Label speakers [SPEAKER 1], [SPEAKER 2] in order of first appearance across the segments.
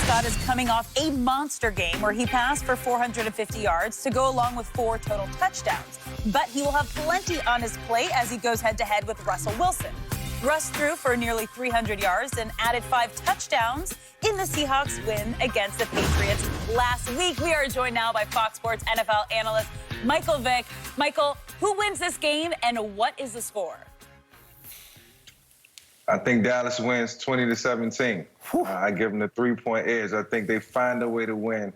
[SPEAKER 1] Prescott is coming off a monster game where he passed for 450 yards to go along with 4 total touchdowns. But he will have plenty on his plate as he goes head-to-head with Russell Wilson. Russ threw for nearly 300 yards and added 5 touchdowns in the Seahawks win against the Patriots last week. We are joined now by Fox Sports NFL analyst Michael Vick. Michael, who wins this game and what is the score?
[SPEAKER 2] I think Dallas wins 20-17. I give them the 3-point edge. I think they find a way to win.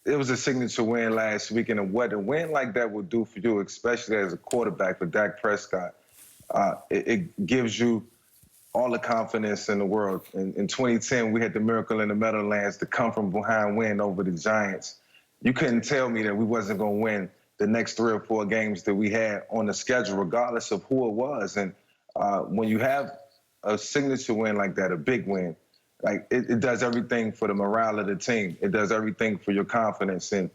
[SPEAKER 2] It was a signature win last week, and what a win like that will do for you, especially as a quarterback for Dak Prescott, it gives you all the confidence in the world. In 2010, we had the miracle in the Meadowlands to come from behind win over the Giants. You couldn't tell me that we wasn't going to win the next 3 or 4 games that we had on the schedule, regardless of who it was. And when you have a signature win like that, a big win, like it does everything for the morale of the team. It does everything for your confidence. And,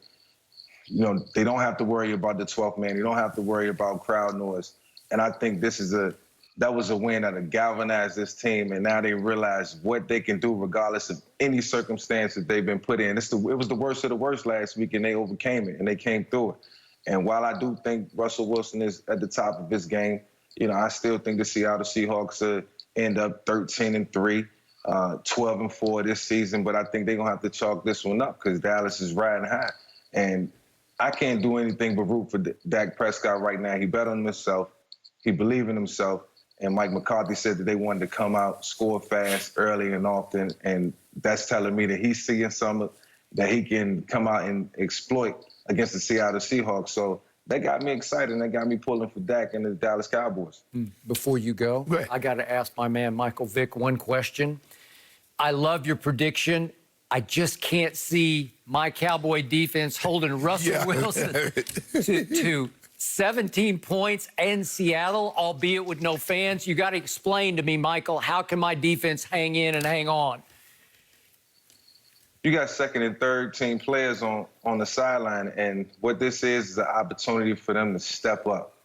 [SPEAKER 2] you know, they don't have to worry about the 12th man. You don't have to worry about crowd noise. And I think that was a win that galvanized this team. And now they realize what they can do regardless of any circumstance that they've been put in. It was the worst of the worst last week, and they overcame it, and they came through it. And while I do think Russell Wilson is at the top of his game, you know, I still think the Seattle Seahawks end up 13-3, 12-4 this season. But I think they're going to have to chalk this one up because Dallas is riding high. And I can't do anything but root for Dak Prescott right now. He bet on himself. He believed in himself. And Mike McCarthy said that they wanted to come out, score fast, early and often. And that's telling me that he's seeing something that he can come out and exploit against the Seattle Seahawks. So that got me excited, and that got me pulling for Dak and the Dallas Cowboys.
[SPEAKER 3] Before you go, I got to ask my man Michael Vick one question. I love your prediction. I just can't see my Cowboy defense holding Russell Wilson to 17 points in Seattle, albeit with no fans. You got to explain to me, Michael, how can my defense hang in and hang on?
[SPEAKER 2] You got second and third team players on the sideline, and what this is an opportunity for them to step up.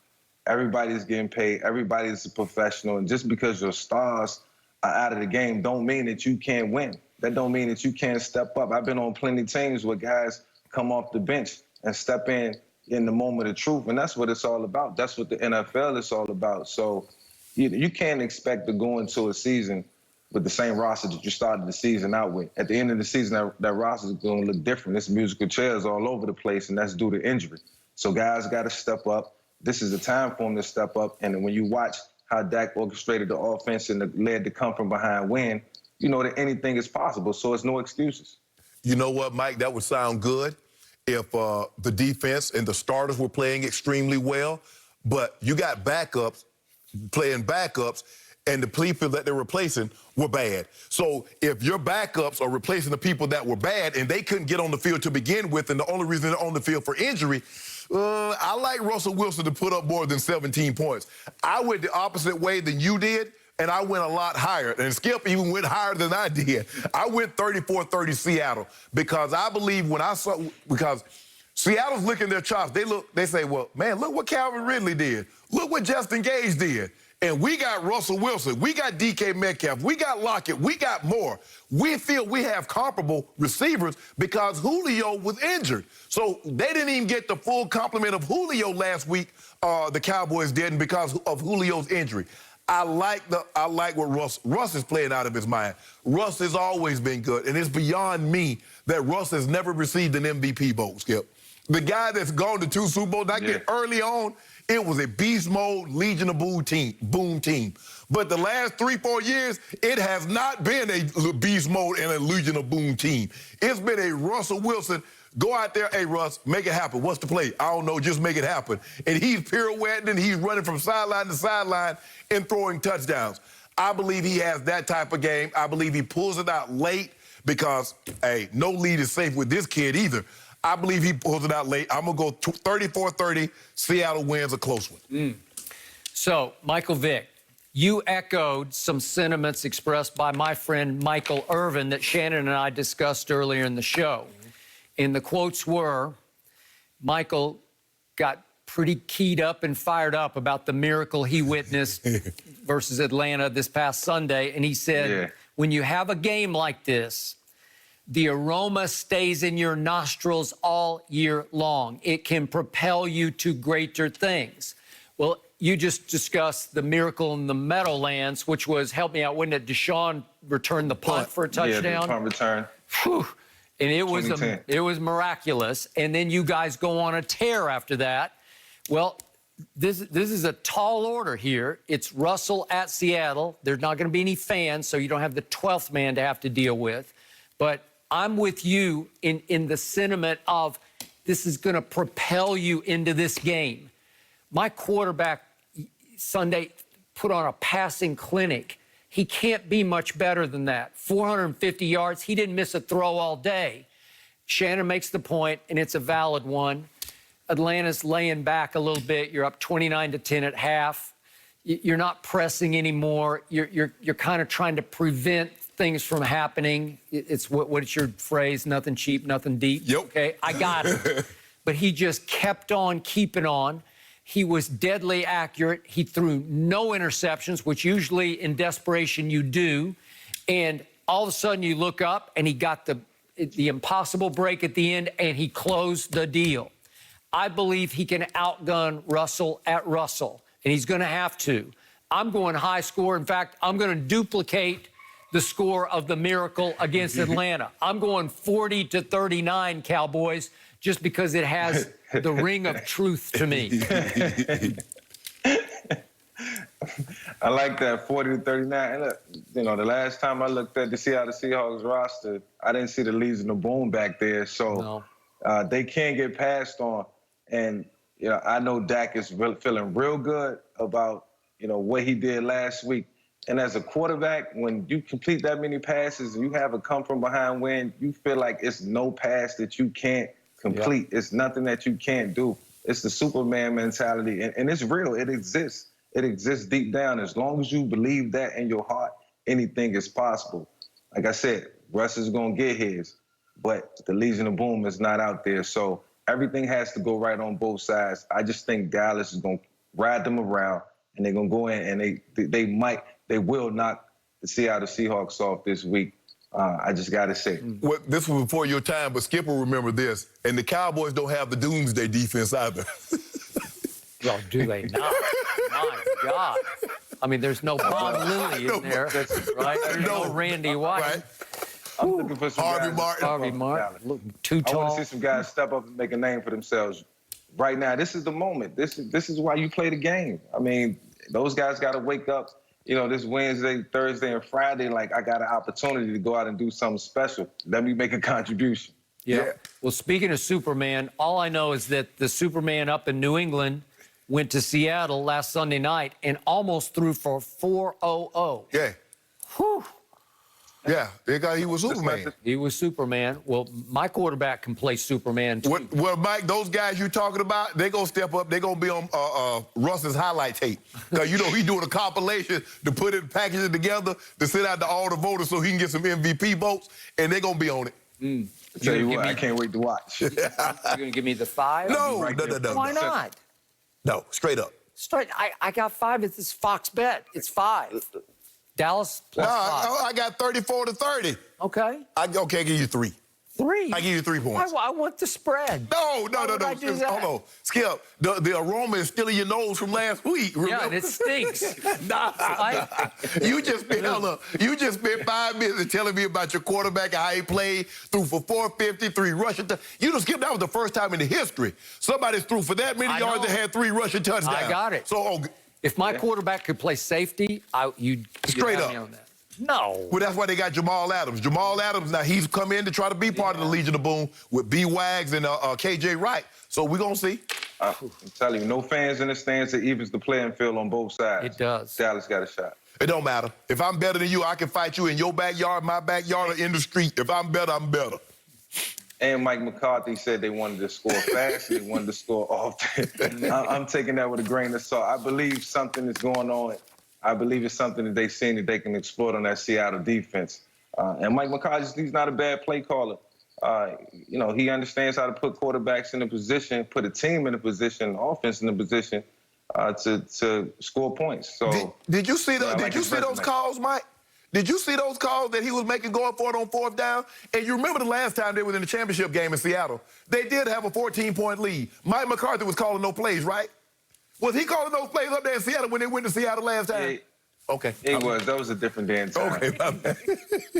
[SPEAKER 2] Everybody's getting paid. Everybody's a professional, and just because your stars are out of the game don't mean that you can't win. That don't mean that you can't step up. I've been on plenty of teams where guys come off the bench and step in the moment of truth, and that's what it's all about. That's what the NFL is all about. So you can't expect to go into a season with the same roster that you started the season out with. At the end of the season, that roster is going to look different. There's musical chairs all over the place, and that's due to injury. So guys got to step up. This is the time for them to step up. And when you watch how Dak orchestrated the offense and led to come from behind win, you know that anything is possible. So it's no excuses.
[SPEAKER 4] You know what, Mike? That would sound good if the defense and the starters were playing extremely well. But you got backups playing backups, and the people that they're replacing were bad. So if your backups are replacing the people that were bad and they couldn't get on the field to begin with, and the only reason they're on the field for injury, I like Russell Wilson to put up more than 17 points. I went the opposite way than you did, and I went a lot higher. And Skip even went higher than I did. I went 34-30 Seattle because I believe because Seattle's licking their chops. They say, well, man, look what Calvin Ridley did. Look what Justin Gage did. And we got Russell Wilson. We got DK Metcalf. We got Lockett. We got more. We feel we have comparable receivers because Julio was injured. So they didn't even get the full complement of Julio last week, the Cowboys didn't, because of Julio's injury. I like what Russ is playing out of his mind. Russ has always been good, and it's beyond me that Russ has never received an MVP vote, Skip. The guy that's gone to 2 Super Bowls, early on, it was a beast mode, Legion of Boom team. But the last 3-4 years, it has not been a beast mode and a Legion of Boom team. It's been a Russell Wilson, go out there, hey, Russ, make it happen. What's the play? I don't know, just make it happen. And he's pirouetting and he's running from sideline to sideline and throwing touchdowns. I believe he has that type of game. I believe he pulls it out late because, hey, no lead is safe with this kid either. I believe he pulls it out late. I'm going to go 34-30. Seattle wins a close one.
[SPEAKER 3] So, Michael Vick, you echoed some sentiments expressed by my friend Michael Irvin that Shannon and I discussed earlier in the show. And the quotes were, Michael got pretty keyed up and fired up about the miracle he witnessed versus Atlanta this past Sunday. And he said, when you have a game like this, the aroma stays in your nostrils all year long. It can propel you to greater things. Well, you just discussed the miracle in the Meadowlands, which was, help me out, when it Deshaun returned the punt for a touchdown?
[SPEAKER 2] Yeah, the punt return.
[SPEAKER 3] Whew. And it was miraculous. And then you guys go on a tear after that. Well, this is a tall order here. It's Russell at Seattle. There's not going to be any fans, so you don't have the 12th man to have to deal with. But I'm with you in the sentiment of this is going to propel you into this game. My quarterback Sunday put on a passing clinic. He can't be much better than that. 450 yards. He didn't miss a throw all day. Shannon makes the point, and it's a valid one. Atlanta's laying back a little bit. You're up 29-10 at half. You're not pressing anymore. You're kind of trying to prevent things from happening. It's what's your phrase? Nothing cheap, nothing deep.
[SPEAKER 4] Yep.
[SPEAKER 3] Okay, I got it. But he just kept on keeping on. He was deadly accurate. He threw no interceptions, which usually in desperation you do. And all of a sudden you look up and he got the impossible break at the end and he closed the deal. I believe he can outgun Russell at Russell, and he's going to have to. I'm going high score. In fact, I'm going to duplicate the score of the miracle against Atlanta. I'm going 40-39 Cowboys just because it has the ring of truth to me.
[SPEAKER 2] I like that, 40-39. And look, you know, the last time I looked at the Seattle Seahawks roster, I didn't see the Legion of Boom back there. So they can't get passed on. And, you know, I know Dak is feeling real good about, you know, what he did last week. And as a quarterback, when you complete that many passes and you have a come-from-behind win, you feel like it's no pass that you can't complete. Yeah. It's nothing that you can't do. It's the Superman mentality, and it's real. It exists. It exists deep down. As long as you believe that in your heart, anything is possible. Like I said, Russ is going to get his, but the Legion of Boom is not out there. So everything has to go right on both sides. I just think Dallas is going to ride them around, and they're going to go in, and they will knock the Seattle Seahawks off this week. I just got to say.
[SPEAKER 4] Well, this was before your time, but Skip will remember this. And the Cowboys don't have the doomsday defense either.
[SPEAKER 3] Well, do they not? My God. I mean, there's no Bob Lilly in there, right? There's no Randy White.
[SPEAKER 4] Right.
[SPEAKER 2] I'm looking for some
[SPEAKER 4] Harvey
[SPEAKER 2] guys.
[SPEAKER 3] Look too tall.
[SPEAKER 2] I want to see some guys step up and make a name for themselves. Right now, this is the moment. This is why you play the game. I mean, those guys got to wake up, you know, this Wednesday, Thursday, and Friday, like, I got an opportunity to go out and do something special. Let me make a contribution.
[SPEAKER 3] Yeah. Well, speaking of Superman, all I know is that the Superman up in New England went to Seattle last Sunday night and almost threw for 400.
[SPEAKER 4] Yeah.
[SPEAKER 3] Whew.
[SPEAKER 4] Yeah, he was Superman.
[SPEAKER 3] He was Superman. Well, my quarterback can play Superman, too.
[SPEAKER 4] Well, Mike, those guys you're talking about, they're going to step up. They're going to be on Russ's highlight tape. Because, you know, he's doing a compilation to put it, package it together, to send out to all the voters so he can get some MVP votes, and they're going to be on it.
[SPEAKER 2] Tell you what, I can't wait to watch.
[SPEAKER 3] You're going to give me the 5?
[SPEAKER 4] No.
[SPEAKER 3] Why not?
[SPEAKER 4] No, straight up.
[SPEAKER 3] I got 5. It's this Fox bet. It's 5. Dallas plus 5.
[SPEAKER 4] I got 34-30.
[SPEAKER 3] Okay.
[SPEAKER 4] I give you 3.
[SPEAKER 3] 3?
[SPEAKER 4] I give you 3 points.
[SPEAKER 3] I want the spread.
[SPEAKER 4] No. Hold on. Skip, the aroma is still in your nose from last week. Remember?
[SPEAKER 3] Yeah, and it stinks.
[SPEAKER 4] You just spent 5 minutes telling me about your quarterback and how he played, threw for 450, 3 rushing. You know, Skip, that was the first time in the history somebody's threw for that many yards and had 3 rushing touchdowns.
[SPEAKER 3] I got it.
[SPEAKER 4] So,
[SPEAKER 3] if my quarterback could play safety, you'd
[SPEAKER 4] straight
[SPEAKER 3] have
[SPEAKER 4] up.
[SPEAKER 3] me on that. No.
[SPEAKER 4] Well, that's why they got Jamal Adams. Jamal Adams, now he's come in to try to be part of the Legion of Boom with B. Wags and KJ Wright. So we're going to see.
[SPEAKER 2] I'm telling you, no fans in the stands. It evens the playing field on both sides.
[SPEAKER 3] It does.
[SPEAKER 2] Dallas got a shot.
[SPEAKER 4] It don't matter. If I'm better than you, I can fight you in your backyard, my backyard, or in the street. If I'm better, I'm better.
[SPEAKER 2] And Mike McCarthy said they wanted to score fast and they wanted to score often. I'm taking that with a grain of salt. I believe something is going on. I believe it's something that they've seen that they can exploit on that Seattle defense. And Mike McCarthy, he's not a bad play caller. You know, he understands how to put quarterbacks in a position, put a team in a position, offense in a position to score points. So
[SPEAKER 4] did you see those calls, Mike? Did you see those calls that he was making going for it on 4th down? And you remember the last time they were in the championship game in Seattle? They did have a 14-point lead. Mike McCarthy was calling no plays, right? Was he calling those plays up there in Seattle when they went to Seattle last time?
[SPEAKER 2] Okay. It was. That was a different day and time.
[SPEAKER 4] Okay, my bad.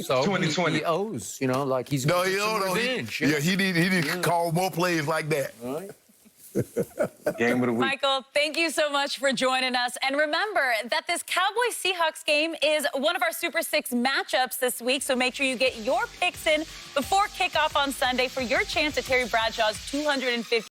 [SPEAKER 3] So
[SPEAKER 2] 2020.
[SPEAKER 3] he owes, you know, like he's
[SPEAKER 4] No,
[SPEAKER 3] getting
[SPEAKER 4] he
[SPEAKER 3] some
[SPEAKER 4] owes.
[SPEAKER 3] revenge.
[SPEAKER 4] Yeah, he need to call more plays like that.
[SPEAKER 3] All right.
[SPEAKER 2] Game of the week.
[SPEAKER 1] Michael, thank you so much for joining us. And remember that this Cowboys-Seahawks game is one of our Super 6 matchups this week, so make sure you get your picks in before kickoff on Sunday for your chance at Terry Bradshaw's $250.